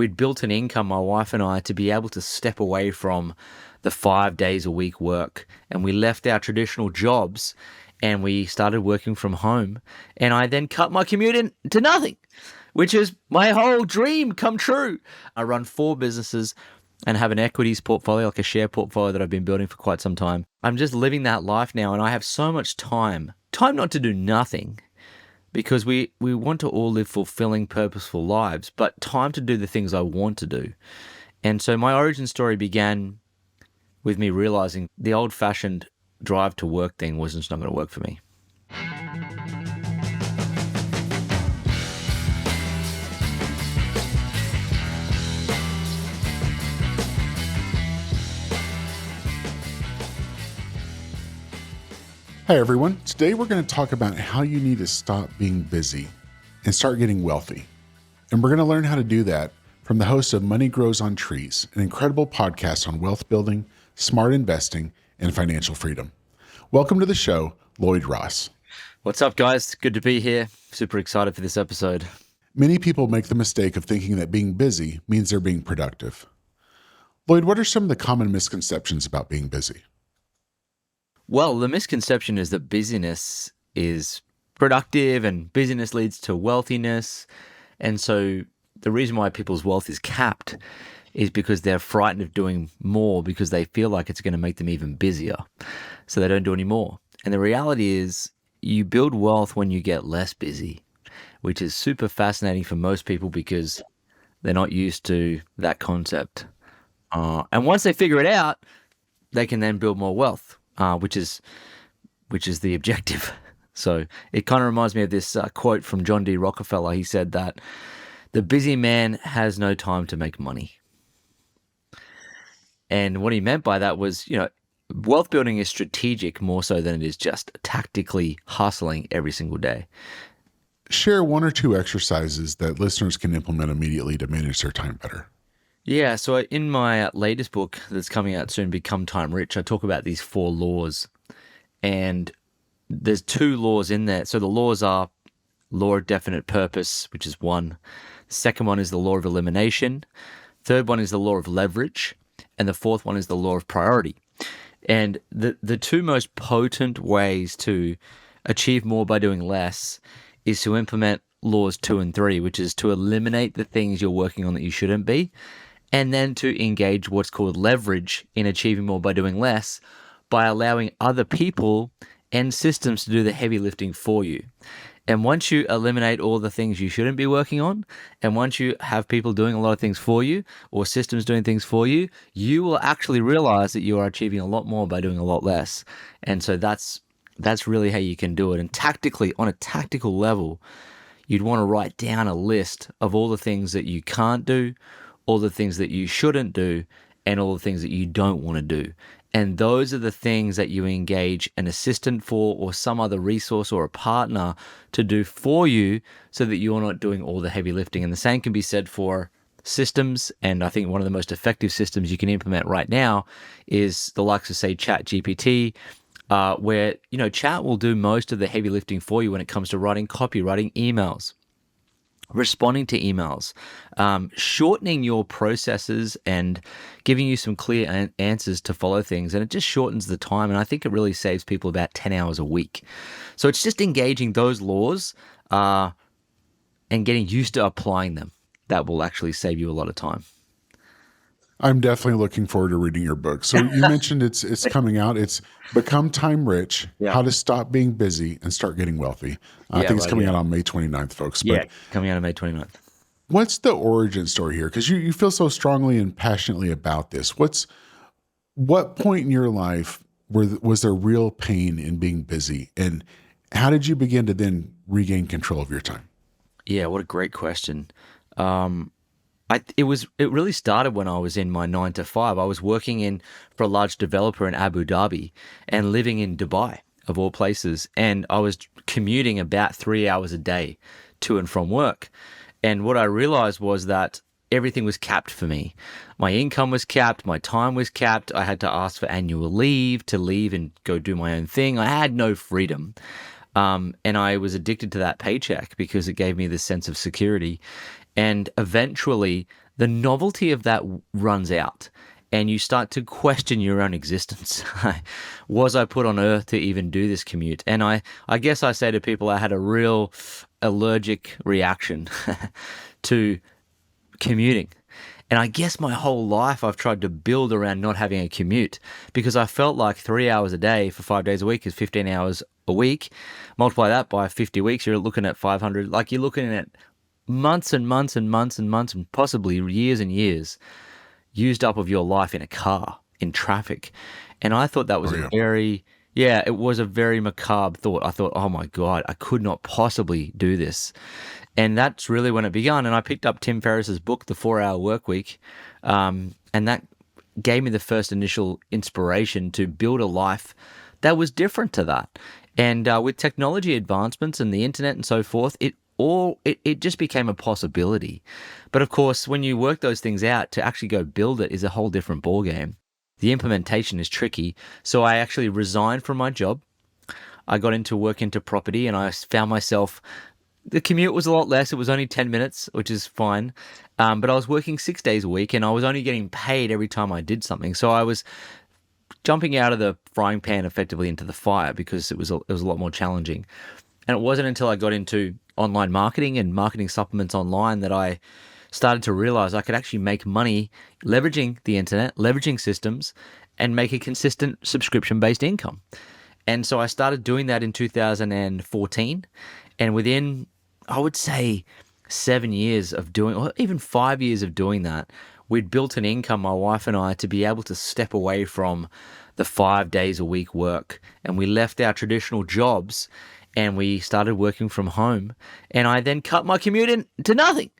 we'd built an income, my wife and I, to be able to step away from the 5 days a week work. And we left our traditional jobs and we started working from home. And I then cut my commute into nothing, which is my whole dream come true. I run 4 businesses and have an equities portfolio, like a share portfolio that I've been building for quite some time. I'm just living that life now, and I have so much time not to do nothing, because we want to all live fulfilling, purposeful lives, but time to do the things I want to do. And so my origin story began with me realizing the old-fashioned drive to work thing was just not going to work for me. Hi, everyone. Today we're going to talk about how you need to stop being busy and start getting wealthy. And we're going to learn how to do that from the host of Money Grows on Trees, an incredible podcast on wealth building, smart investing, and financial freedom. Welcome to the show, Lloyd Ross. What's up, guys? Good to be here. Super excited for this episode. Many people make the mistake of thinking that being busy means they're being productive. Lloyd, what are some of the common misconceptions about being busy? Well, the misconception is that busyness is productive and busyness leads to wealthiness. And so the reason why people's wealth is capped is because they're frightened of doing more because they feel like it's going to make them even busier. So they don't do any more. And the reality is you build wealth when you get less busy, which is super fascinating for most people because they're not used to that concept. And once they figure it out, they can then build more wealth. Which is the objective. So it kind of reminds me of this quote from John D. Rockefeller. He said that the busy man has no time to make money. And what he meant by that was, wealth building is strategic more so than it is just tactically hustling every single day. Share 1 or 2 exercises that listeners can implement immediately to manage their time better. Yeah, so in my latest book that's coming out soon, Become Time Rich, I talk about these 4 laws. And there's 2 laws in there. So the laws are law of definite purpose, which is 1. The second one is the law of elimination. Third one is the law of leverage. And the fourth one is the law of priority. And the 2 most potent ways to achieve more by doing less is to implement laws 2 and 3, which is to eliminate the things you're working on that you shouldn't be, and then to engage what's called leverage in achieving more by doing less, by allowing other people and systems to do the heavy lifting for you. And once you eliminate all the things you shouldn't be working on, and once you have people doing a lot of things for you, or systems doing things for you, you will actually realize that you are achieving a lot more by doing a lot less. And so that's really how you can do it. And tactically, on a tactical level, you'd want to write down a list of all the things that you can't do, all the things that you shouldn't do, and all the things that you don't want to do. And those are the things that you engage an assistant for or some other resource or a partner to do for you so that you're not doing all the heavy lifting. And the same can be said for systems. And I think one of the most effective systems you can implement right now is the likes of, say, ChatGPT, where, chat will do most of the heavy lifting for you when it comes to writing copy, writing emails, responding to emails, shortening your processes and giving you some clear answers to follow things. And it just shortens the time. And I think it really saves people about 10 hours a week. So it's just engaging those laws and getting used to applying them. That will actually save you a lot of time. I'm definitely looking forward to reading your book. So you mentioned it's coming out. It's Become Time Rich, How to Stop Being Busy and Start Getting Wealthy. I think it's coming out on May 29th, folks. But coming out on May 29th. What's the origin story here? Because you feel so strongly and passionately about this. What point in your life was there real pain in being busy? And how did you begin to then regain control of your time? Yeah, what a great question. It really started when I was in my 9 to 5. I was working for a large developer in Abu Dhabi and living in Dubai, of all places. And I was commuting about 3 hours a day to and from work. And what I realized was that everything was capped for me. My income was capped. My time was capped. I had to ask for annual leave to leave and go do my own thing. I had no freedom. And I was addicted to that paycheck because it gave me this sense of security. And eventually, the novelty of that runs out, and you start to question your own existence. Was I put on earth to even do this commute? And I guess I say to people, I had a real allergic reaction to commuting. And I guess my whole life I've tried to build around not having a commute, because I felt like 3 hours a day for 5 days a week is 15 hours a week. Multiply that by 50 weeks, you're looking at 500. Like, you're looking at months and months and months and months and possibly years and years used up of your life in a car, in traffic. And I thought that was it was a very macabre thought. I thought, oh my God, I could not possibly do this. And that's really when it began. And I picked up Tim Ferriss's book, The 4 Hour Work Week. And that gave me the first initial inspiration to build a life that was different to that. And with technology advancements and the internet and so forth, it just became a possibility. But of course, when you work those things out, to actually go build it is a whole different ballgame. The implementation is tricky. So I actually resigned from my job. I got into work into property, and I found myself, the commute was a lot less. It was only 10 minutes, which is fine. But I was working 6 days a week, and I was only getting paid every time I did something. So I was jumping out of the frying pan effectively into the fire, because it was a lot more challenging. And it wasn't until I got into online marketing and marketing supplements online that I started to realize I could actually make money leveraging the internet, leveraging systems, and make a consistent subscription-based income. And so I started doing that in 2014. And within, I would say, 7 years of doing, or even 5 years of doing that, we'd built an income, my wife and I, to be able to step away from the 5 days a week work. And we left our traditional jobs and we started working from home. And I then cut my commute into nothing,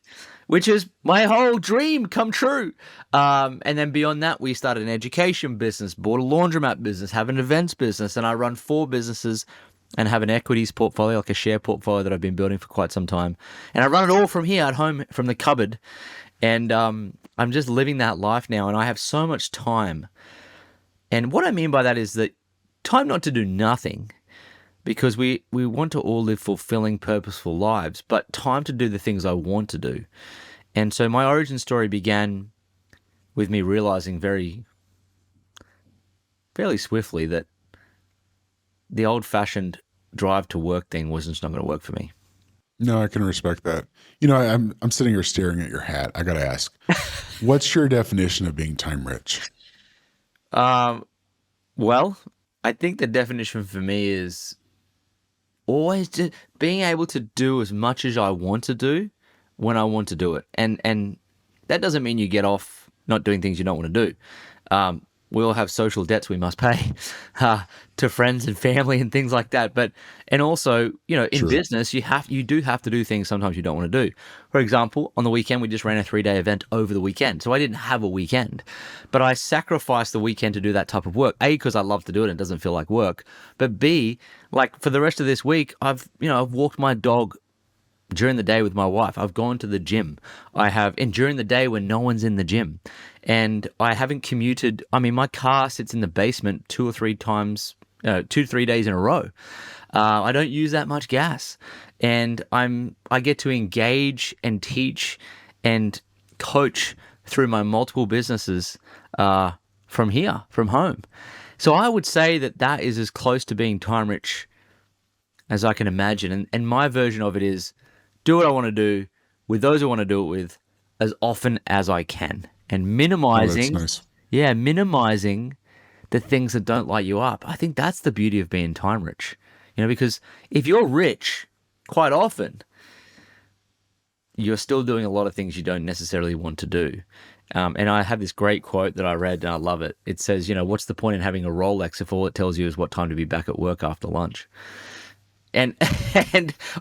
which is my whole dream come true. And then beyond that, we started an education business, bought a laundromat business, have an events business, and I run 4 businesses and have an equities portfolio, like a share portfolio that I've been building for quite some time. And I run it all from here at home, from the cupboard. And I'm just living that life now, and I have so much time. And what I mean by that is that time not to do nothing, because we want to all live fulfilling, purposeful lives, but time to do the things I want to do. And so my origin story began with me realizing fairly swiftly that the old-fashioned drive to work thing was just not going to work for me. No, I can respect that. You know, I'm sitting here staring at your hat. I got to ask, what's your definition of being time rich? Well, I think the definition for me is always just being able to do as much as I want to do when I want to do it. And that doesn't mean you get off not doing things you don't want to do. We all have social debts we must pay to friends and family and things like that. And also, you know, in business, you do have to do things sometimes you don't want to do. For example, on the weekend, we just ran a 3-day event over the weekend. So I didn't have a weekend, but I sacrificed the weekend to do that type of work. A, because I love to do it and it doesn't feel like work. But B, like for the rest of this week, I've walked my dog during the day with my wife. I've gone to the gym. And during the day when no one's in the gym. And I haven't commuted. I mean, my car sits in the basement 2 or 3 times, 2 to 3 days in a row. I don't use that much gas. And I get to engage and teach and coach through my multiple businesses from here, from home. So I would say that is as close to being time rich as I can imagine. And my version of it is do what I want to do with those I want to do it with as often as I can. And minimizing, minimizing the things that don't light you up. I think that's the beauty of being time rich. You know, because if you're rich, quite often, you're still doing a lot of things you don't necessarily want to do. And I have this great quote that I read, and I love it. It says, you know, what's the point in having a Rolex if all it tells you is what time to be back at work after lunch? And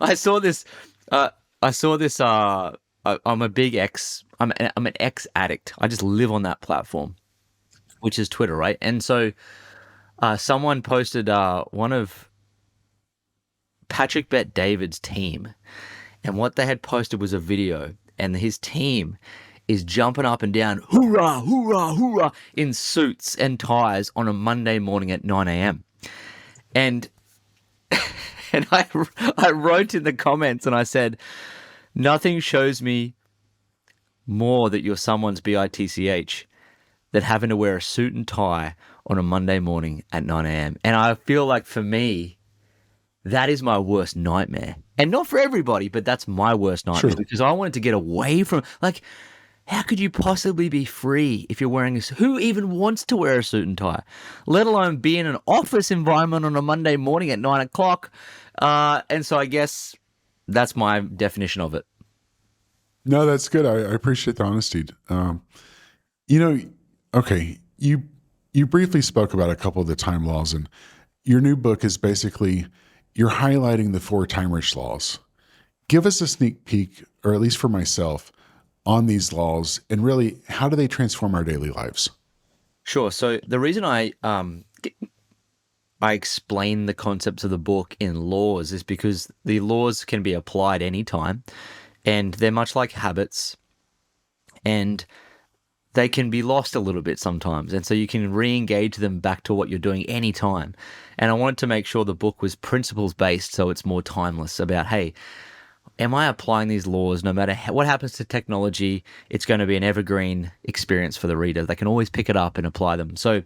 I saw this. I'm a big I'm an X addict. I just live on that platform, which is Twitter, right? And so someone posted one of Patrick Bet-David's team, and what they had posted was a video, and his team is jumping up and down, hoorah, hoorah, hoorah, in suits and ties on a Monday morning at 9 a.m. And I wrote in the comments and I said, nothing shows me more that you're someone's bitch than having to wear a suit and tie on a Monday morning at 9 a.m. And I feel like for me, that is my worst nightmare. And not for everybody, but that's my worst nightmare Sure. because I wanted to get away from, like, how could you possibly be free if you're wearing a suit? Who even wants to wear a suit and tie? Let alone be in an office environment on a Monday morning at 9 o'clock. And so I guess that's my definition of it. No, that's good. I appreciate the honesty. You know, okay, you briefly spoke about a couple of the time laws, and your new book is basically you're highlighting the 4 time rich laws. Give us a sneak peek, or at least for myself, on these laws, and really how do they transform our daily lives? Sure. So the reason I explain the concepts of the book in laws is because the laws can be applied anytime, and they're much like habits, and they can be lost a little bit sometimes. And so you can re-engage them back to what you're doing anytime. And I wanted to make sure the book was principles based, so it's more timeless about, hey, am I applying these laws no matter what happens to technology? It's going to be an evergreen experience for the reader. They can always pick it up and apply them. So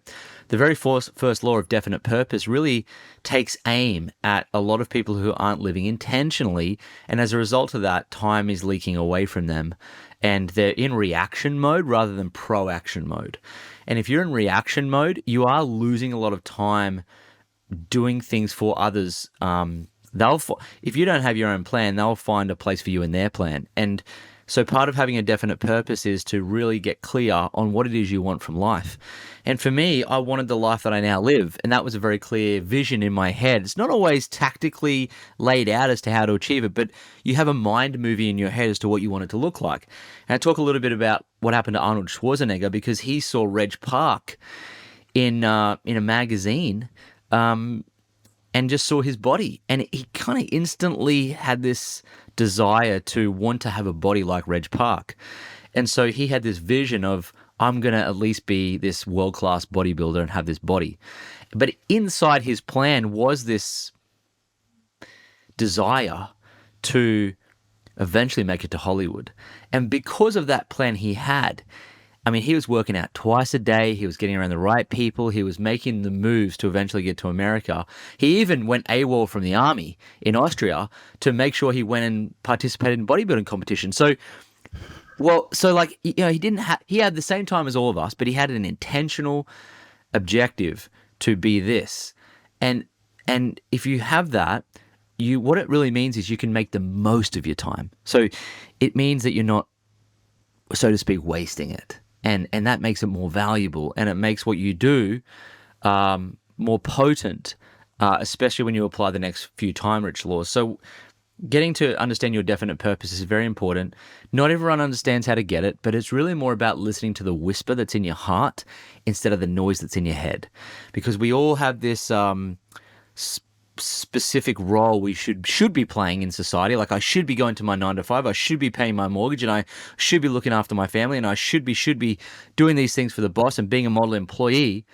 the very first law of definite purpose really takes aim at a lot of people who aren't living intentionally. And as a result of that, time is leaking away from them. And they're in reaction mode rather than proaction mode. And if you're in reaction mode, you are losing a lot of time doing things for others. If you don't have your own plan, they'll find a place for you in their plan. And so part of having a definite purpose is to really get clear on what it is you want from life. And for me, I wanted the life that I now live, and that was a very clear vision in my head. It's not always tactically laid out as to how to achieve it, but you have a mind movie in your head as to what you want it to look like. And I talk a little bit about what happened to Arnold Schwarzenegger because he saw Reg Park in a magazine, and just saw his body. And he kind of instantly had this desire to want to have a body like Reg Park. And so he had this vision of, I'm going to at least be this world-class bodybuilder and have this body. But inside his plan was this desire to eventually make it to Hollywood. And because of that plan he had, I mean, he was working out twice a day. He was getting around the right people. He was making the moves to eventually get to America. He even went AWOL from the army in Austria to make sure he went and participated in bodybuilding competition. So like, you know, he had the same time as all of us, but he had an intentional objective to be this. And if you have that, what it really means is you can make the most of your time. So it means that you're not, so to speak, wasting it. And that makes it more valuable, and it makes what you do more potent, especially when you apply the next few time-rich laws. So getting to understand your definite purpose is very important. Not everyone understands how to get it, but it's really more about listening to the whisper that's in your heart instead of the noise that's in your head. Because we all have this specific role we should be playing in society. Like, I should be going to my 9 to 5, I should be paying my mortgage, and I should be looking after my family, and I should be doing these things for the boss and being a model employee.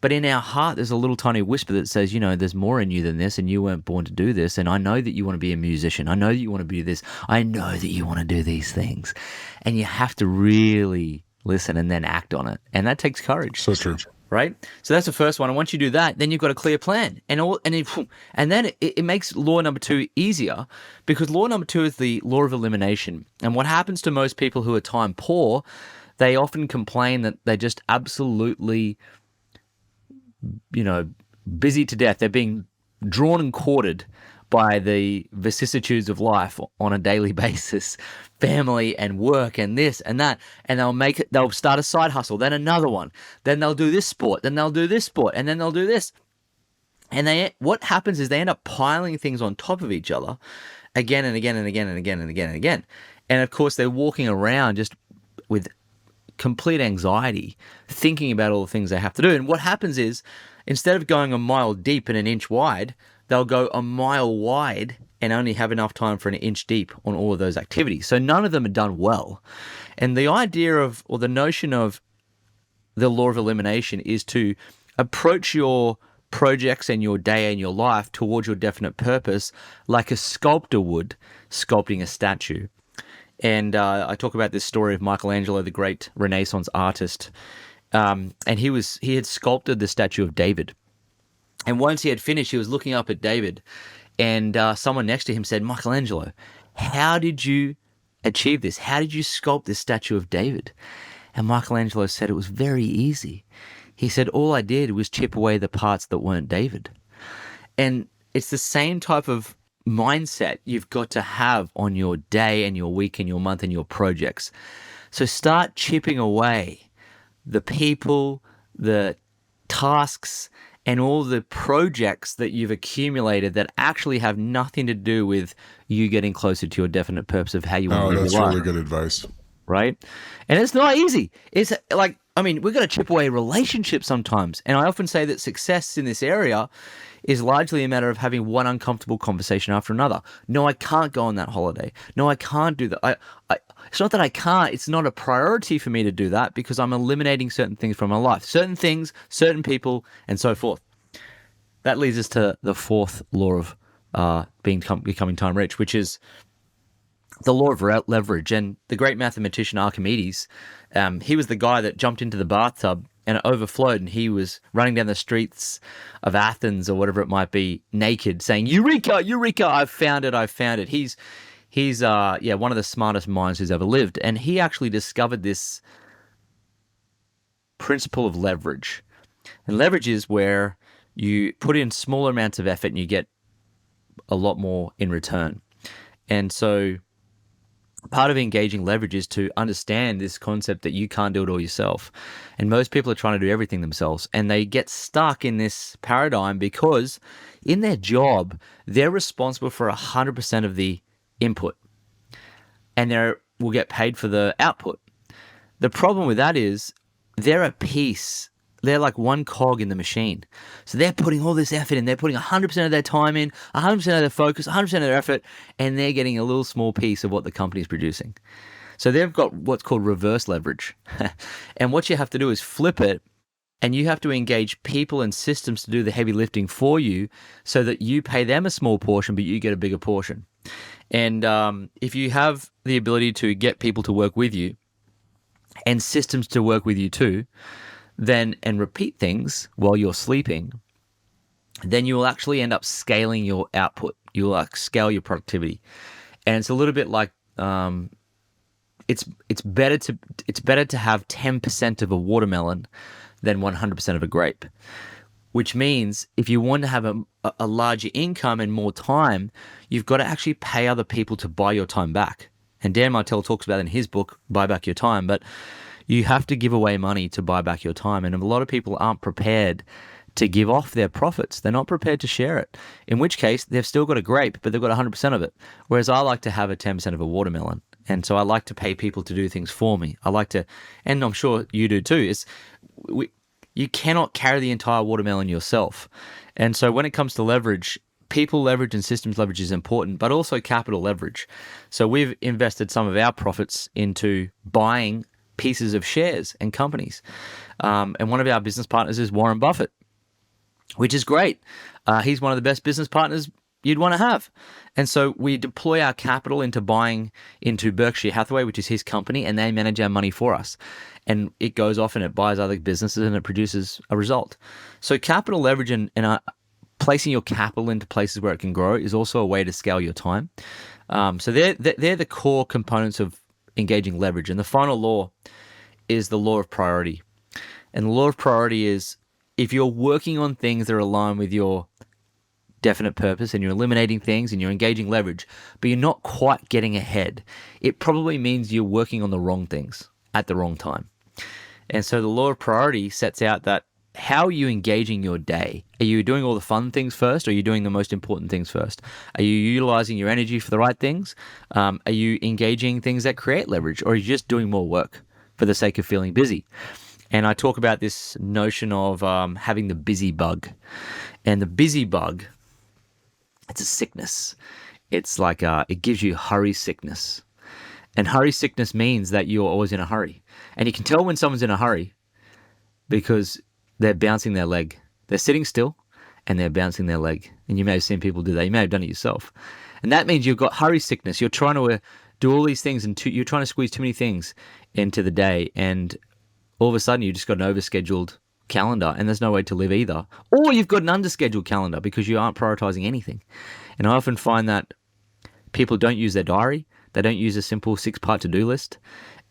But in our heart, there's a little tiny whisper that says, you know, there's more in you than this, and you weren't born to do this. And I know that you want to be a musician. I know that you want to be this. I know that you want to do these things. And you have to really listen and then act on it. And that takes courage. So true. Right? So that's the first one. And once you do that, then you've got a clear plan. And then it makes law number 2 easier, because law number 2 is the law of elimination. And what happens to most people who are time poor, they often complain that they're just absolutely, you know, busy to death. They're being drawn and quartered by the vicissitudes of life on a daily basis, family and work and this and that, and they'll start a side hustle, then another one, then they'll do this sport, then they'll do this sport, and then they'll do this. And what happens is they end up piling things on top of each other again and again and again and again and again and again. And of course, they're walking around just with complete anxiety, thinking about all the things they have to do. And what happens is, instead of going a mile deep and an inch wide, they'll go a mile wide and only have enough time for an inch deep on all of those activities. So none of them are done well. And the idea of, or the notion of the law of elimination, is to approach your projects and your day and your life towards your definite purpose like a sculptor would sculpting a statue. And I talk about this story of Michelangelo, the great Renaissance artist. And he had sculpted the statue of David. And once he had finished, he was looking up at David, and someone next to him said, "Michelangelo, how did you achieve this? How did you sculpt this statue of David?" And Michelangelo said it was very easy. He said, "All I did was chip away the parts that weren't David." And it's the same type of mindset you've got to have on your day and your week and your month and your projects. So start chipping away the people, the tasks, and all the projects that you've accumulated that actually have nothing to do with you getting closer to your definite purpose of how you want to live your life. Oh, that's really good advice. Right? And it's not easy. It's like, I mean, we've got to chip away relationships sometimes. And I often say that success in this area is largely a matter of having one uncomfortable conversation after another. No, I can't go on that holiday. No, I can't do that. It's not that I can't. It's not a priority for me to do that because I'm eliminating certain things from my life. Certain things, certain people, and so forth. That leads us to the fourth law of becoming time rich, which is the law of leverage. And the great mathematician Archimedes, he was the guy that jumped into the bathtub and it overflowed, and he was running down the streets of Athens or whatever it might be, naked, saying, "Eureka, Eureka, I've found it, I've found it." He's one of the smartest minds who's ever lived. And he actually discovered this principle of leverage. And leverage is where you put in smaller amounts of effort and you get a lot more in return. And so part of engaging leverage is to understand this concept that you can't do it all yourself. And most people are trying to do everything themselves. And they get stuck in this paradigm because in their job, they're responsible for 100% of the input. And they will get paid for the output. The problem with that is they're a piece. They're like one cog in the machine. So they're putting all this effort in. They're putting 100% of their time in, 100% of their focus, 100% of their effort, and they're getting a little small piece of what the company is producing. So they've got what's called reverse leverage. And what you have to do is flip it, and you have to engage people and systems to do the heavy lifting for you so that you pay them a small portion, but you get a bigger portion. And if you have the ability to get people to work with you and systems to work with you too, and repeat things while you're sleeping, then you will actually end up scaling your output. You will scale your productivity. And it's a little bit like it's better to have 10% of a watermelon than 100% of a grape. Which means if you want to have a larger income and more time, you've got to actually pay other people to buy your time back. And Dan Martell talks about in his book, Buy Back Your Time, but you have to give away money to buy back your time. And a lot of people aren't prepared to give off their profits. They're not prepared to share it, in which case they've still got a grape, but they've got 100% of it. Whereas I like to have a 10% of a watermelon. And so I like to pay people to do things for me. I like to, and I'm sure you do too, you cannot carry the entire watermelon yourself. And so when it comes to leverage, people leverage and systems leverage is important, but also capital leverage. So we've invested some of our profits into buying pieces of shares and companies. And one of our business partners is Warren Buffett, which is great. He's one of the best business partners you'd want to have. And so we deploy our capital into buying into Berkshire Hathaway, which is his company, and they manage our money for us. And it goes off and it buys other businesses and it produces a result. So capital leverage and placing your capital into places where it can grow is also a way to scale your time. So they're the core components of engaging leverage. And the final law is the law of priority. And the law of priority is if you're working on things that are aligned with your definite purpose and you're eliminating things and you're engaging leverage, but you're not quite getting ahead, it probably means you're working on the wrong things at the wrong time. And so the law of priority sets out that how are you engaging your day? Are you doing all the fun things first, or are you doing the most important things first? Are you utilizing your energy for the right things? Are you engaging things that create leverage, or are you just doing more work for the sake of feeling busy? And I talk about this notion of having the busy bug. And the busy bug, it's a sickness. It's like it gives you hurry sickness. And hurry sickness means that you're always in a hurry. And you can tell when someone's in a hurry because they're bouncing their leg. They're sitting still and they're bouncing their leg. And you may have seen people do that. You may have done it yourself. And that means you've got hurry sickness. You're trying to do all these things, and you're trying to squeeze too many things into the day, and all of a sudden you just got an overscheduled calendar, and there's no way to live either. Or you've got an underscheduled calendar because you aren't prioritizing anything. And I often find that people don't use their diary, they don't use a simple 6-part to-do list,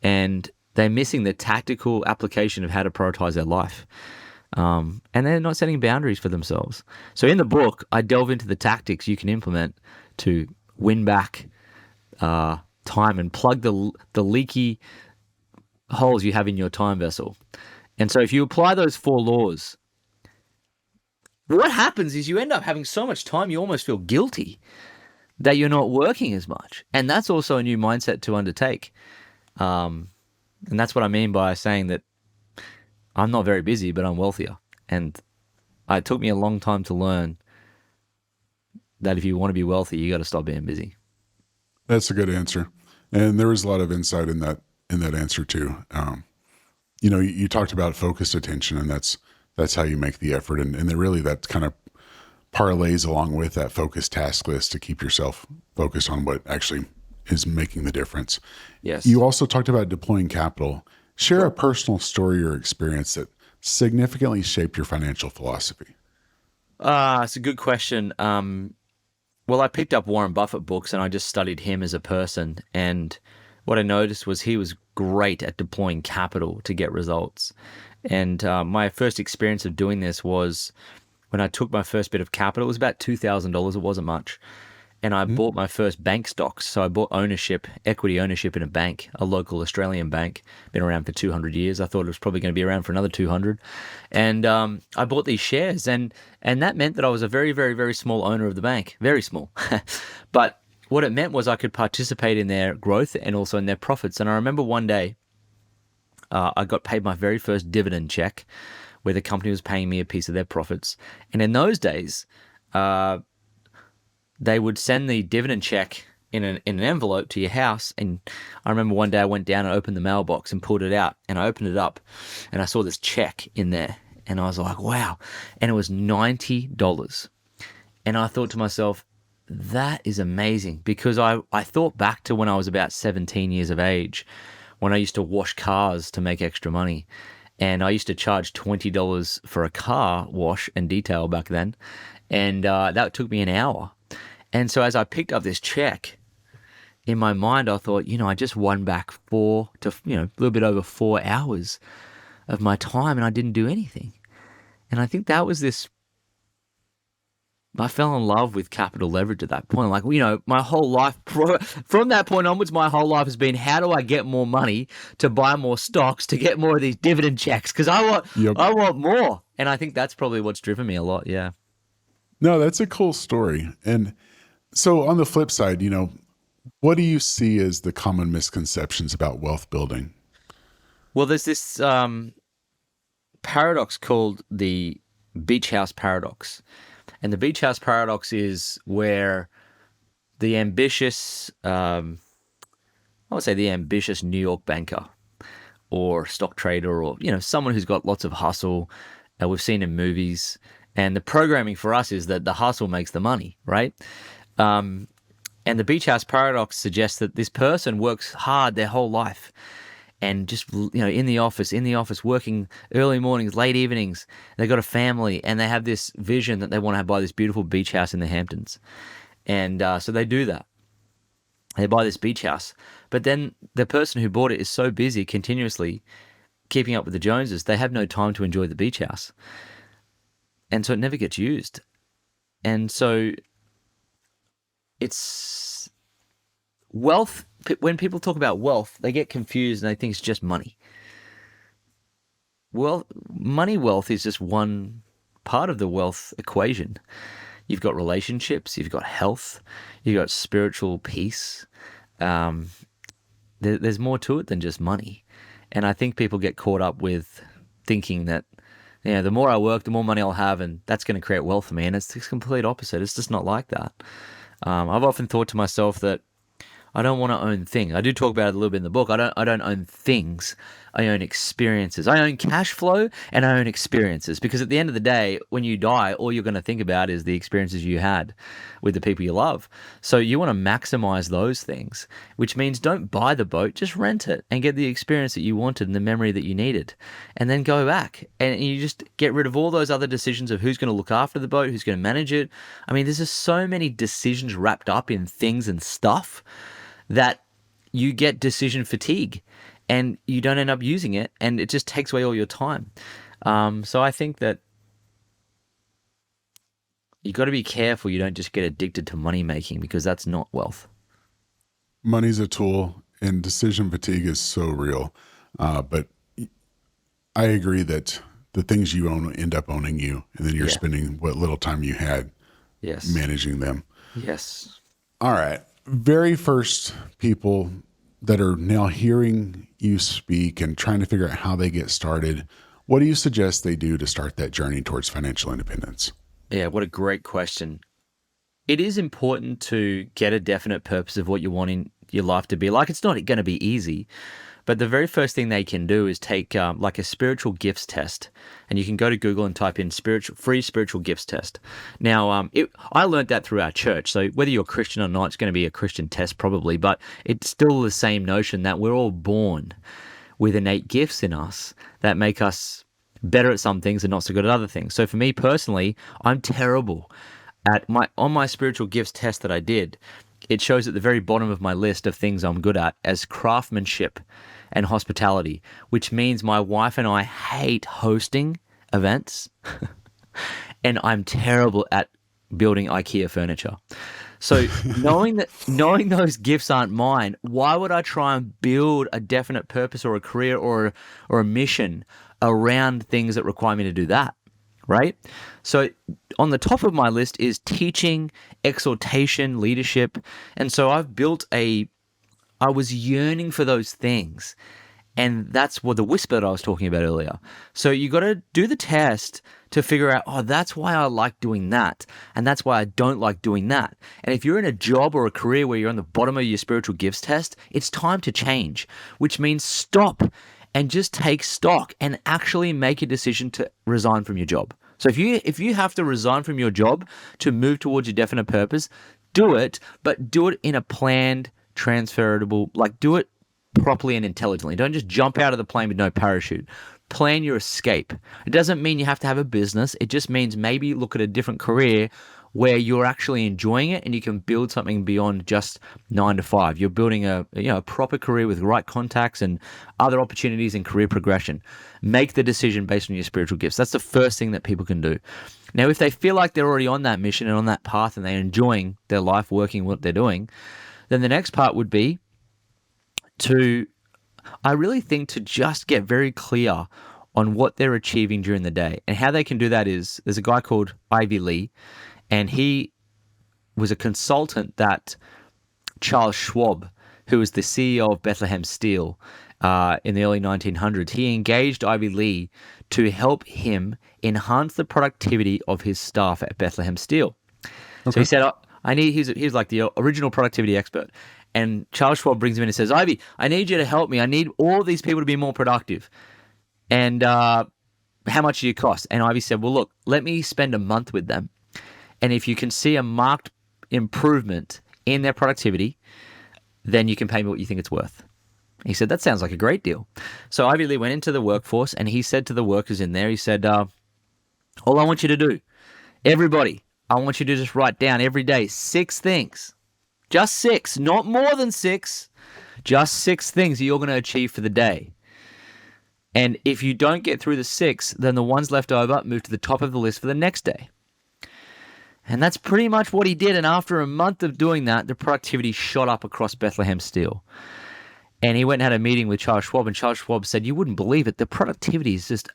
and they're missing the tactical application of how to prioritize their life. And they're not setting boundaries for themselves. So in the book, I delve into the tactics you can implement to win back time and plug the leaky holes you have in your time vessel. And so if you apply those 4 laws, what happens is you end up having so much time you almost feel guilty that you're not working as much. And that's also a new mindset to undertake. And that's what I mean by saying that I'm not very busy, but I'm wealthier. And it took me a long time to learn that if you want to be wealthy, you got to stop being busy. That's a good answer. And there was a lot of insight in that answer too. You talked about focused attention, and that's how you make the effort. And really that kind of parlays along with that focused task list to keep yourself focused on what actually is making the difference. Yes. You also talked about deploying capital. Share a personal story or experience that significantly shaped your financial philosophy. It's a good question. Well, I picked up Warren Buffett books and I just studied him as a person. And what I noticed was he was great at deploying capital to get results. And my first experience of doing this was when I took my first bit of capital. It was about $2,000. It wasn't much. And I bought my first bank stocks. So I bought equity ownership in a bank, a local Australian bank, been around for 200 years. I thought it was probably going to be around for another 200. And I bought these shares, and that meant that I was a very, very, very small owner of the bank, very small. But what it meant was I could participate in their growth and also in their profits. And I remember one day I got paid my very first dividend check where the company was paying me a piece of their profits. And in those days, they would send the dividend check in an envelope to your house. And I remember one day I went down and opened the mailbox and pulled it out. And I opened it up and I saw this check in there. And I was like, wow. And it was $90. And I thought to myself, that is amazing. Because I thought back to when I was about 17 years of age, when I used to wash cars to make extra money. And I used to charge $20 for a car wash and detail back then. And that took me an hour. And so as I picked up this check, in my mind, I thought, I just won back a little bit over 4 hours of my time, and I didn't do anything. And I think that was I fell in love with capital leverage at that point. Like, my whole life, from that point onwards, my whole life has been, how do I get more money to buy more stocks, to get more of these dividend checks? Because I want more. And I think that's probably what's driven me a lot, yeah. No, that's a cool story. And so on the flip side, what do you see as the common misconceptions about wealth building? Well, there's this paradox called the beach house paradox. And the beach house paradox is where the ambitious, I would say the ambitious New York banker or stock trader or, someone who's got lots of hustle, we've seen in movies. And the programming for us is that the hustle makes the money, right? And the beach house paradox suggests that this person works hard their whole life and just, in the office, working early mornings, late evenings. They've got a family and they have this vision that they want to buy this beautiful beach house in the Hamptons. And so they do that. They buy this beach house. But then the person who bought it is so busy continuously keeping up with the Joneses, they have no time to enjoy the beach house. And so it never gets used. And so it's wealth. When people talk about wealth, they get confused and they think it's just money. Well, wealth is just one part of the wealth equation. You've got relationships, you've got health, you've got spiritual peace. There's more to it than just money. And I think people get caught up with thinking that, the more I work, the more money I'll have, and that's going to create wealth for me. And it's the complete opposite. It's just not like that. I've often thought to myself that I don't want to own things. I do talk about it a little bit in the book. I don't own things. I own experiences. I own cash flow and I own experiences, because at the end of the day, when you die, all you're going to think about is the experiences you had with the people you love. So you want to maximize those things, which means don't buy the boat, just rent it and get the experience that you wanted and the memory that you needed, and then go back and you just get rid of all those other decisions of who's going to look after the boat, who's going to manage it. I mean, there's just so many decisions wrapped up in things and stuff that you get decision fatigue and you don't end up using it, and it just takes away all your time. So I think that you got to be careful you don't just get addicted to money making, because that's not wealth. Money's a tool, and decision fatigue is so real. But I agree that the things you own end up owning you, and then you're spending what little time you had managing them. Yes. All right. Very first people that are now hearing you speak and trying to figure out how they get started, what do you suggest they do to start that journey towards financial independence? Yeah, what a great question. It is important to get a definite purpose of what you want in your life to be like. It's not going to be easy, but the very first thing they can do is take like a spiritual gifts test, and you can go to Google and type in free spiritual gifts test. Now, I learned that through our church. So whether you're Christian or not, it's going to be a Christian test probably, but it's still the same notion that we're all born with innate gifts in us that make us better at some things and not so good at other things. So for me personally, I'm terrible at on my spiritual gifts test that I did. It shows at the very bottom of my list of things I'm good at as craftsmanship and hospitality, which means my wife and I hate hosting events and I'm terrible at building IKEA furniture. So knowing those gifts aren't mine, why would I try and build a definite purpose or a career or a mission around things that require me to do that? Right? So on the top of my list is teaching, exhortation, leadership. And so I was yearning for those things. And that's what the whisper that I was talking about earlier. So you got to do the test to figure out, oh, that's why I like doing that. And that's why I don't like doing that. And if you're in a job or a career where you're on the bottom of your spiritual gifts test, it's time to change, which means stop and just take stock and actually make a decision to resign from your job. So if you have to resign from your job to move towards your definite purpose, do it, but do it in a planned, transferable, like do it properly and intelligently. Don't just jump out of the plane with no parachute. Plan your escape. It doesn't mean you have to have a business. It just means maybe look at a different career where you're actually enjoying it and you can build something beyond just 9 to 5. You're building a proper career with right contacts and other opportunities and career progression. Make the decision based on your spiritual gifts. That's the first thing that people can do. Now, if they feel like they're already on that mission and on that path and they're enjoying their life working what they're doing, then the next part would be to just get very clear on what they're achieving during the day. And how they can do that is, there's a guy called Ivy Lee, and he was a consultant that Charles Schwab, who was the CEO of Bethlehem Steel in the early 1900s, he engaged Ivy Lee to help him enhance the productivity of his staff at Bethlehem Steel. Okay. So he said, he's like the original productivity expert. And Charles Schwab brings him in and says, Ivy, I need you to help me. I need all these people to be more productive. And how much do you cost? And Ivy said, well, look, let me spend a month with them. And if you can see a marked improvement in their productivity, then you can pay me what you think it's worth. He said, that sounds like a great deal. So Ivy Lee went into the workforce and he said to the workers in there, he said, all I want you to do, everybody, I want you to just write down every day 6 things. Just 6, not more than 6. Just 6 things that you're going to achieve for the day. And if you don't get through the 6, then the ones left over move to the top of the list for the next day. And that's pretty much what he did. And after a month of doing that, the productivity shot up across Bethlehem Steel. And he went and had a meeting with Charles Schwab, and Charles Schwab said, you wouldn't believe it. The productivity is just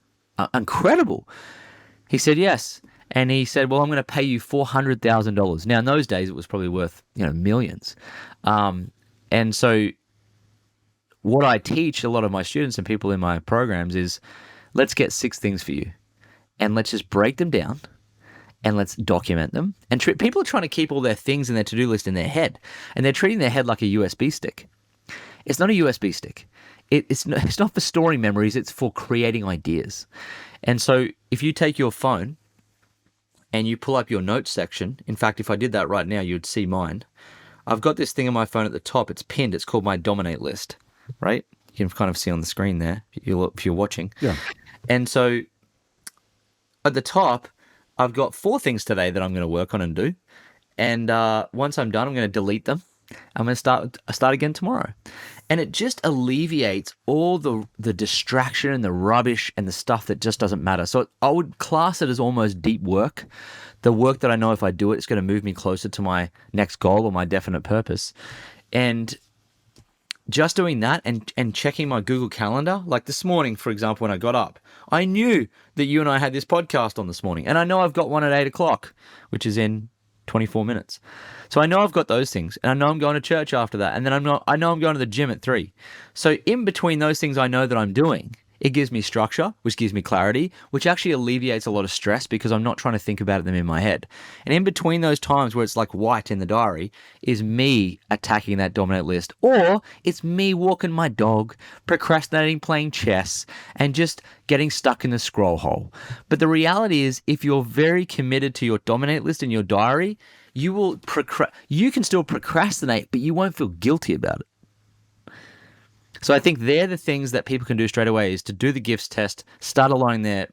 incredible. He said, yes. And he said, well, I'm going to pay you $400,000. Now, in those days, it was probably worth, millions. And so what I teach a lot of my students and people in my programs is, let's get 6 things for you. And let's just break them down. And let's document them. And people are trying to keep all their things in their to-do list in their head. And they're treating their head like a USB stick. It's not a USB stick. it's not for storing memories, it's for creating ideas. And so if you take your phone and you pull up your notes section, in fact, if I did that right now, you'd see mine. I've got this thing on my phone at the top. It's pinned. It's called my Dominate list, right? You can kind of see on the screen there if you're watching. Yeah. And so at the top, I've got 4 things today that I'm going to work on and do. And once I'm done, I'm going to delete them. I'm going to start again tomorrow. And it just alleviates all the distraction and the rubbish and the stuff that just doesn't matter. So I would class it as almost deep work. The work that I know if I do it, it's going to move me closer to my next goal or my definite purpose. And just doing that and checking my Google Calendar, like this morning, for example, when I got up, I knew that you and I had this podcast on this morning. And I know I've got one at 8 o'clock, which is in 24 minutes. So I know I've got those things, and I know I'm going to church after that, and then I know I'm going to the gym at 3. So in between those things I know that I'm doing, it gives me structure, which gives me clarity, which actually alleviates a lot of stress because I'm not trying to think about them in my head. And in between those times where it's like white in the diary is me attacking that Dominate list, or it's me walking my dog, procrastinating, playing chess, and just getting stuck in the scroll hole. But the reality is, if you're very committed to your Dominate list in your diary, you can still procrastinate, but you won't feel guilty about it. So I think they're the things that people can do straight away, is to do the gifts test, start aligning their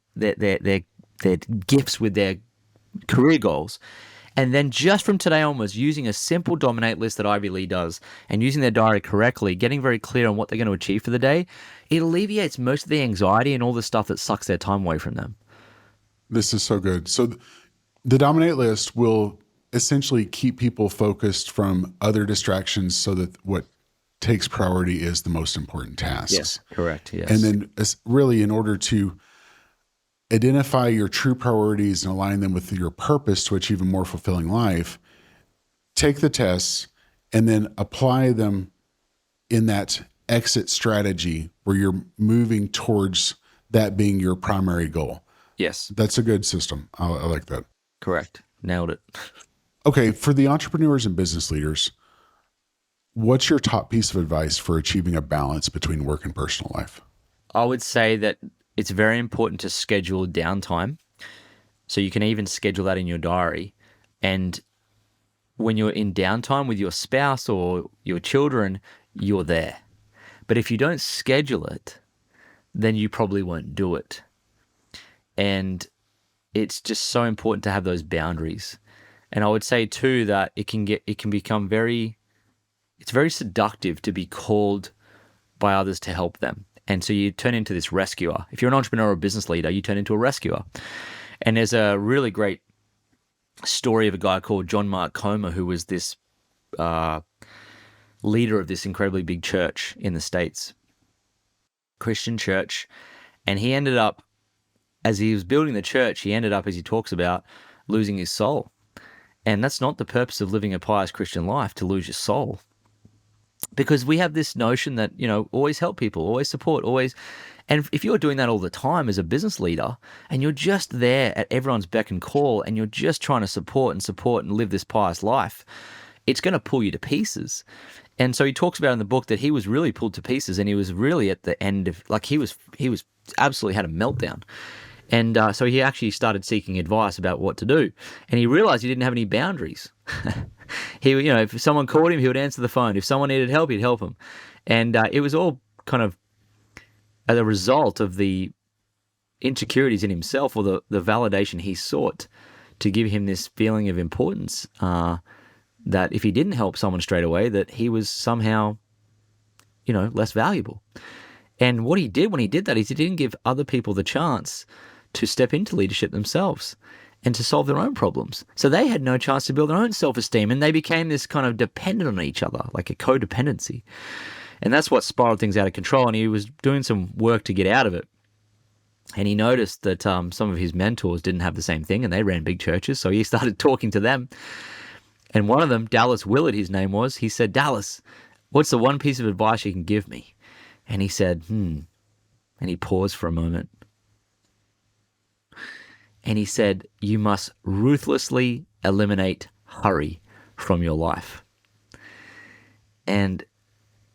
gifts with their career goals. And then just from today onwards, using a simple Dominate list that Ivy Lee does and using their diary correctly, getting very clear on what they're going to achieve for the day, it alleviates most of the anxiety and all the stuff that sucks their time away from them. This is so good. So the Dominate list will essentially keep people focused from other distractions so that what takes priority is the most important tasks. Yes, correct. Yes. And then really, in order to identify your true priorities and align them with your purpose to achieve a more fulfilling life, take the tests and then apply them in that exit strategy where you're moving towards that being your primary goal. Yes. That's a good system. I like that. Correct. Nailed it. Okay. For the entrepreneurs and business leaders, what's your top piece of advice for achieving a balance between work and personal life? I would say that it's very important to schedule downtime. So you can even schedule that in your diary. And when you're in downtime with your spouse or your children, you're there. But if you don't schedule it, then you probably won't do it. And it's just so important to have those boundaries. And I would say too that it can become it's very seductive to be called by others to help them. And so you turn into this rescuer. If you're an entrepreneur or business leader, you turn into a rescuer. And there's a really great story of a guy called John Mark Comer, who was this leader of this incredibly big church in the States, Christian church. And he ended up, as he was building the church, as he talks about, losing his soul. And that's not the purpose of living a pious Christian life, to lose your soul. Because we have this notion that, always help people, always support, always. And if you're doing that all the time as a business leader and you're just there at everyone's beck and call and you're just trying to support and live this pious life, it's going to pull you to pieces. And so he talks about in the book that he was really pulled to pieces, and he was really at the end of, he was absolutely had a meltdown. And so he actually started seeking advice about what to do. And he realized he didn't have any boundaries. If someone called him, he would answer the phone. If someone needed help, he'd help them. And it was all kind of as a result of the insecurities in himself, or the validation he sought to give him this feeling of importance, that if he didn't help someone straight away, that he was somehow, less valuable. And what he did when he did that is he didn't give other people the chance to step into leadership themselves and to solve their own problems. So they had no chance to build their own self-esteem, and they became this kind of dependent on each other, like a codependency. And that's what spiraled things out of control, and he was doing some work to get out of it. And he noticed that some of his mentors didn't have the same thing, and they ran big churches, so he started talking to them. And one of them, Dallas Willard, his name was, he said, "Dallas, what's the one piece of advice you can give me?" And he said, And he paused for a moment. And he said, "You must ruthlessly eliminate hurry from your life." And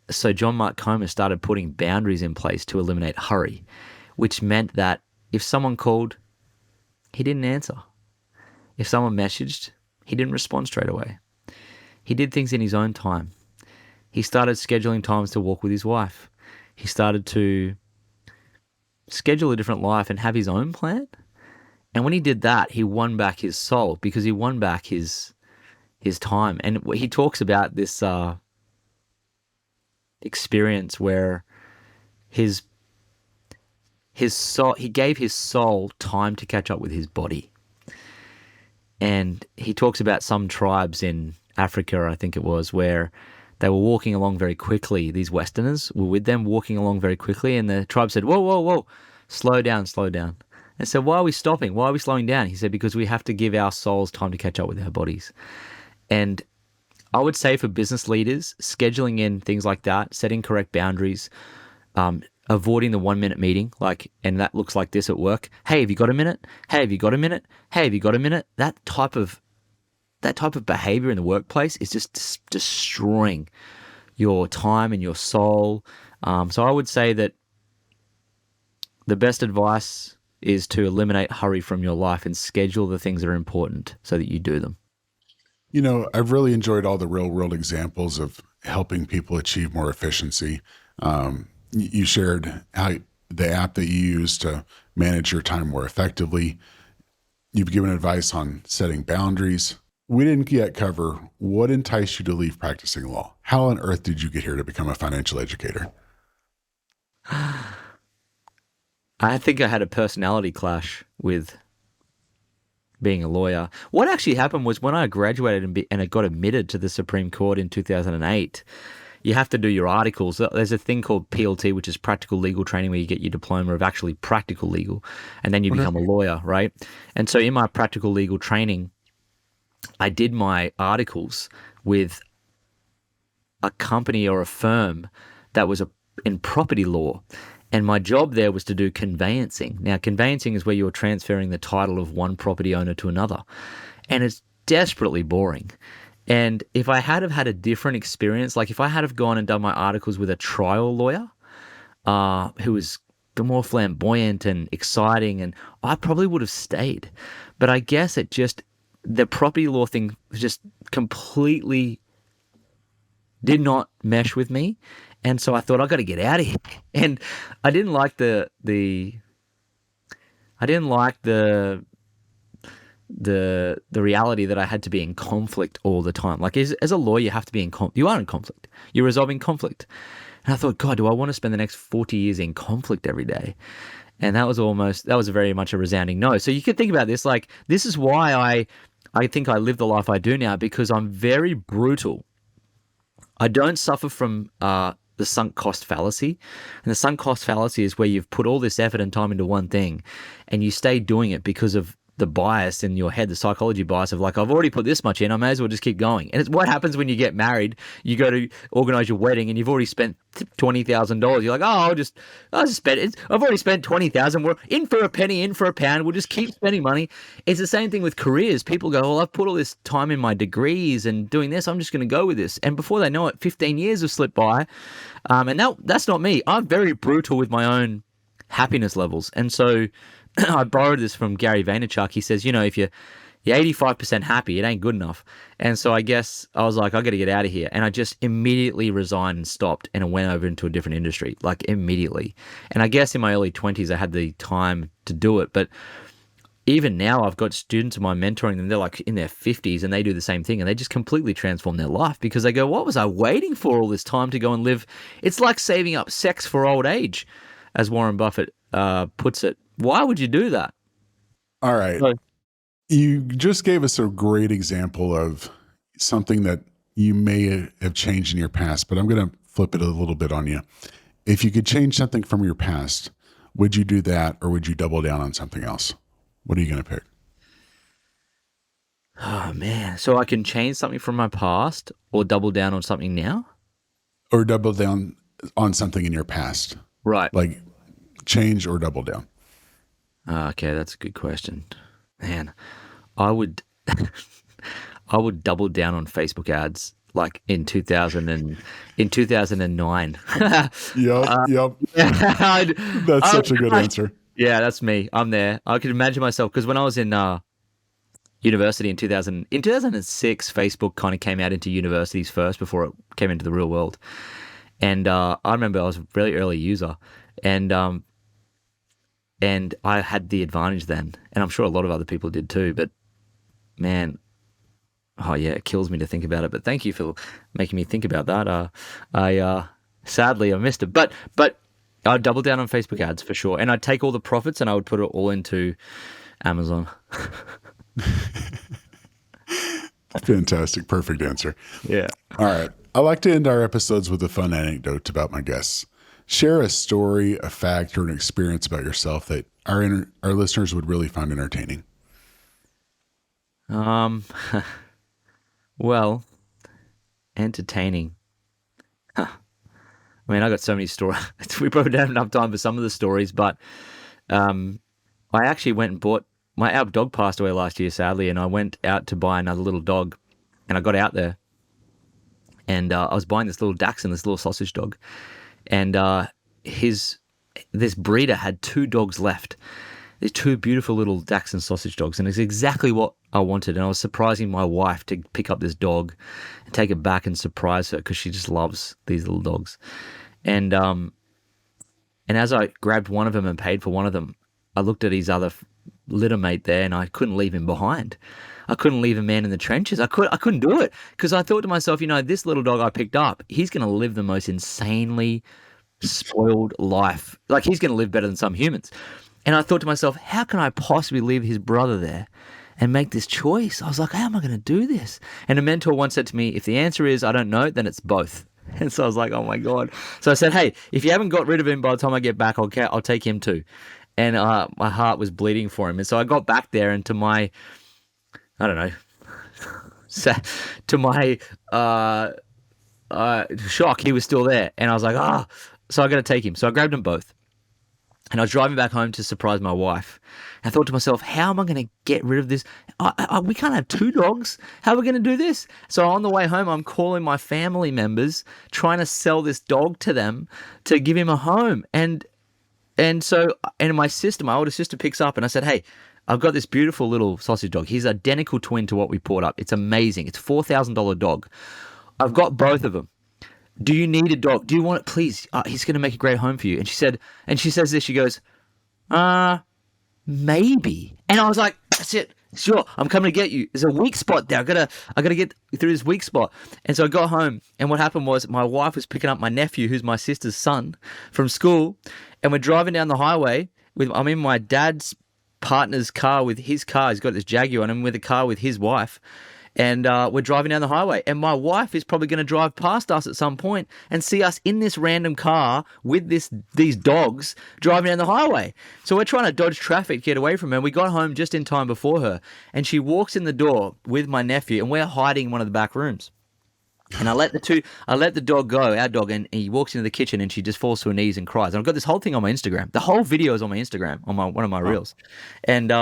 so John Mark Comer started putting boundaries in place to eliminate hurry, which meant that if someone called, he didn't answer. If someone messaged, he didn't respond straight away. He did things in his own time. He started scheduling times to walk with his wife. He started to schedule a different life and have his own plan. And when he did that, he won back his soul because he won back his time. And he talks about this experience where his soul, he gave his soul time to catch up with his body. And he talks about some tribes in Africa, I think it was, where they were walking along very quickly. These Westerners were with them walking along very quickly, and the tribe said, whoa, whoa, whoa, slow down, slow down. And said, why are we stopping? Why are we slowing down? He said, because we have to give our souls time to catch up with our bodies. And I would say for business leaders, scheduling in things like that, setting correct boundaries, avoiding the 1 minute meeting, and that looks like this at work. Hey, have you got a minute? Hey, have you got a minute? Hey, have you got a minute? That type of behavior in the workplace is just destroying your time and your soul. So I would say that the best advice is to eliminate hurry from your life and schedule the things that are important so that you do them. I've really enjoyed all the real world examples of helping people achieve more efficiency. You shared how the app that you use to manage your time more effectively. You've given advice on setting boundaries. We didn't yet cover what enticed you to leave practicing law. How on earth did you get here to become a financial educator? I think I had a personality clash with being a lawyer. What actually happened was when I graduated and I got admitted to the Supreme Court in 2008, you have to do your articles. There's a thing called PLT, which is practical legal training, where you get your diploma of actually practical legal, and then you become a lawyer, right? And so in my practical legal training, I did my articles with a company or a firm that was in property law. And my job there was to do conveyancing. Now, conveyancing is where you're transferring the title of one property owner to another. And it's desperately boring. And if I had have had a different experience, like if I had have gone and done my articles with a trial lawyer who was more flamboyant and exciting, and I probably would have stayed. But I guess the property law thing just completely did not mesh with me. And so I thought, I got to get out of here. And I didn't like the reality that I had to be in conflict all the time. Like as a lawyer, you have to be you are in conflict. You're resolving conflict. And I thought, God, do I want to spend the next 40 years in conflict every day? And that was very much a resounding no. So you could think about this, like, this is why I think I live the life I do now, because I'm very brutal. I don't suffer from the sunk cost fallacy. And the sunk cost fallacy is where you've put all this effort and time into one thing and you stay doing it because of the bias in your head, the psychology bias of like, I've already put this much in, I may as well just keep going. And it's what happens when you get married. You go to organize your wedding and you've already spent $20,000. You're like, I'll just spend it. I've already spent $20,000. We're in for a penny, in for a pound. We'll just keep spending money. It's the same thing with careers. People go, well, I've put all this time in my degrees and doing this. I'm just going to go with this. And before they know it, 15 years have slipped by. And that's not me. I'm very brutal with my own happiness levels. And so I borrowed this from Gary Vaynerchuk. He says, if you're 85% happy, it ain't good enough. And so I guess I was like, I got to get out of here. And I just immediately resigned and stopped and went over into a different industry, like immediately. And I guess in my early 20s, I had the time to do it. But even now, I've got students of mine mentoring them. They're like in their 50s and they do the same thing. And they just completely transform their life because they go, what was I waiting for all this time to go and live? It's like saving up sex for old age, as Warren Buffett puts it. Why would you do that? All right. You just gave us a great example of something that you may have changed in your past, but I'm going to flip it a little bit on you. If you could change something from your past, would you do that or would you double down on something else? What are you going to pick? Oh, man. So I can change something from my past or double down on something now? Or double down on something in your past. Right. Like change or double down. Okay, that's a good question. Man, I would double down on Facebook ads. like in 2000 and in 2009. Yep, yep. That's such a good answer. Yeah, that's me. I'm there. I could imagine myself because when I was in university in 2006, Facebook kind of came out into universities first before it came into the real world. And I remember I was a really early user, and I had the advantage then, and I'm sure a lot of other people did too. But man, oh yeah, it kills me to think about it. But thank you for making me think about that. I sadly I missed it, but I'd double down on Facebook ads for sure, and I'd take all the profits and I would put it all into Amazon. Fantastic. Perfect answer. Yeah. All right. I like to end our episodes with a fun anecdote about my guests. Share a story, a fact, or an experience about yourself that our listeners would really find entertaining. Well, entertaining. Huh. I mean, I got so many stories. We probably don't have enough time for some of the stories, but I actually went and bought our dog passed away last year, sadly, and I went out to buy another little dog, and I got out there, and I was buying this little dachshund, this little sausage dog, and this breeder had 2 dogs left. These 2 beautiful little dachshund sausage dogs, and it's exactly what I wanted. And I was surprising my wife to pick up this dog and take it back and surprise her because she just loves these little dogs. And as I grabbed one of them and paid for one of them, I looked at his other litter mate there, and I couldn't leave him behind. I couldn't leave a man in the trenches. I couldn't do it because I thought to myself, this little dog I picked up, he's going to live the most insanely spoiled life. Like, he's going to live better than some humans. And I thought to myself, how can I possibly leave his brother there and make this choice? I was like, how am I going to do this? And a mentor once said to me, if the answer is I don't know, then it's both. And so I was like, oh my God. So I said, hey, if you haven't got rid of him by the time I get back, I'll take him too. And my heart was bleeding for him. And so I got back there, and to my, I don't know, to my shock, he was still there. And I was like, so I got to take him. So I grabbed them both. And I was driving back home to surprise my wife. I thought to myself, how am I going to get rid of this? We can't have 2 dogs. How are we going to do this? So on the way home, I'm calling my family members, trying to sell this dog to them to give him a home. And my sister, my older sister, picks up, and I said, hey, I've got this beautiful little sausage dog. He's identical twin to what we brought up. It's amazing. It's a $4,000 dog. I've got both of them. Do you need a dog? Do you want it? Please. He's going to make a great home for you. And she says this, she goes, maybe. And I was like, that's it. Sure. I'm coming to get you. There's a weak spot there. I gotta get through this weak spot. And so I got home, and what happened was my wife was picking up my nephew, who's my sister's son, from school. And we're driving down the highway I'm in my dad's partner's car with his car. He's got this Jaguar, and I'm with a car with his wife. And we're driving down the highway, and my wife is probably going to drive past us at some point and see us in this random car with these dogs driving down the highway. So we're trying to dodge traffic, get away from her. We got home just in time before her, and she walks in the door with my nephew, and we're hiding in one of the back rooms. And I let the dog go, our dog, and he walks into the kitchen, and she just falls to her knees and cries. And I've got this whole thing on my Instagram. The whole video is on my Instagram, on one of my reels. And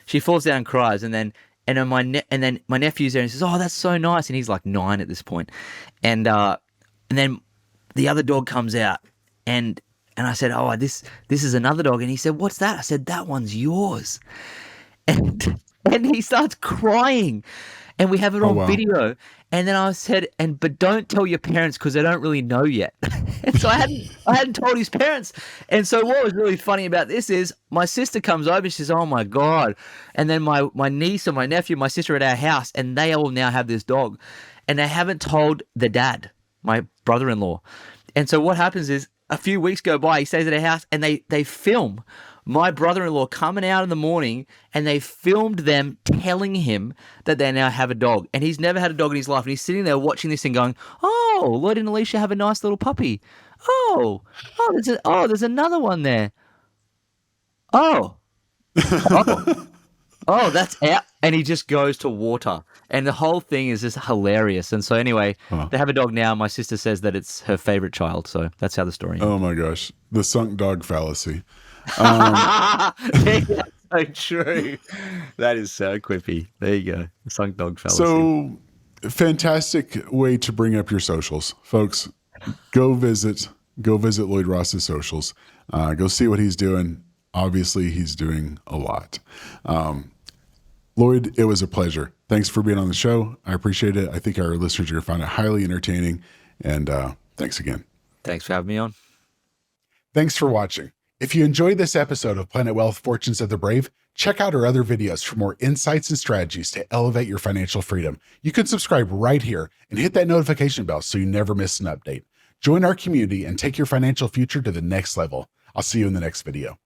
she falls down and cries, and then my nephew's there and says, "Oh, that's so nice." And he's like 9 at this point. And then the other dog comes out, and I said, "Oh, this is another dog." And he said, "What's that?" I said, "That one's yours." And he starts crying, and we have it on video. And then I said, but don't tell your parents because they don't really know yet. And so I hadn't told his parents. And so what was really funny about this is my sister comes over and she says, "Oh my God." And then my niece and my nephew, my sister at our house, and they all now have this dog. And they haven't told the dad, my brother-in-law. And so what happens is a few weeks go by, he stays at our house, and they film my brother-in-law coming out in the morning, and they filmed them telling him that they now have a dog. And he's never had a dog in his life. And he's sitting there watching this and going, "Oh, Lloyd and Alicia have a nice little puppy. There's another one there. Oh, that's out." And he just goes to water. And the whole thing is just hilarious. And so anyway, They have a dog now. My sister says that it's her favorite child. So that's how the story ends. Oh my gosh. The sunk dog fallacy. That's so true. That is so quippy. There you go. Sunk dog fallacy. So Fantastic way to bring up your socials, folks. Go visit Lloyd Ross's socials. Go see what he's doing. Obviously, he's doing a lot. Lloyd, it was a pleasure. Thanks for being on the show. I appreciate it. I think our listeners are going to find it highly entertaining. And thanks again. Thanks for having me on. Thanks for watching. If you enjoyed this episode of Planet Wealth Fortunes of the Brave, check out our other videos for more insights and strategies to elevate your financial freedom. You can subscribe right here and hit that notification bell so you never miss an update. Join our community and take your financial future to the next level. I'll see you in the next video.